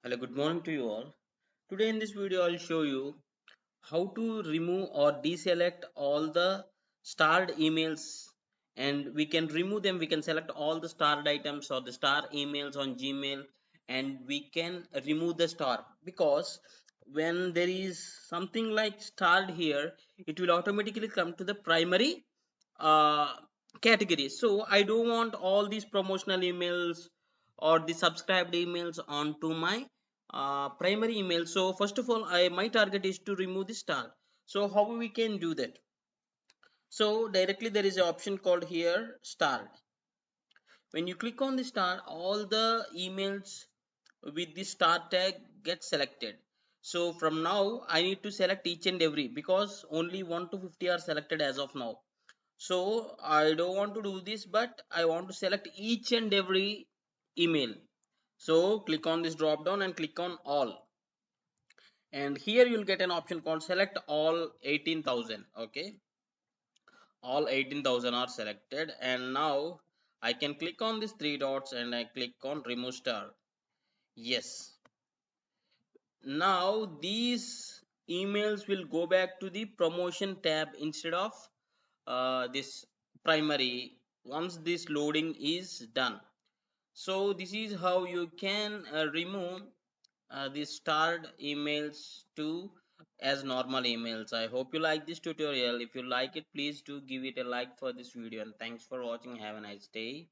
Hello, good morning to you all. Today in this video, I'll show you how to remove or deselect all the starred emails, and we can remove them. We can select all the starred items or the star emails on Gmail, and we can remove the star because when there is something like starred here, it will automatically come to the primary uh, category. So I don't want all these promotional emails or the subscribed emails onto my primary email. So first of all, my target is to remove the star. So how we can do that? So directly there is an option called here star. When you click on the star, all the emails with the star tag get selected. So from now I need to select each and every, because only 1 to 50 are selected as of now. So I don't want to do this, but I want to select each and every email. So click on this drop down and click on all, and here you'll get an option called select all 18,000. Okay, all 18,000 are selected, and now I can click on these three dots and I click on remove star. Yes, now these emails will go back to the promotion tab instead of this primary once this loading is done. So this is how you can remove the starred emails to as normal emails. I hope you like this tutorial. If you like it, please do give it a like for this video, and thanks for watching. Have a nice day.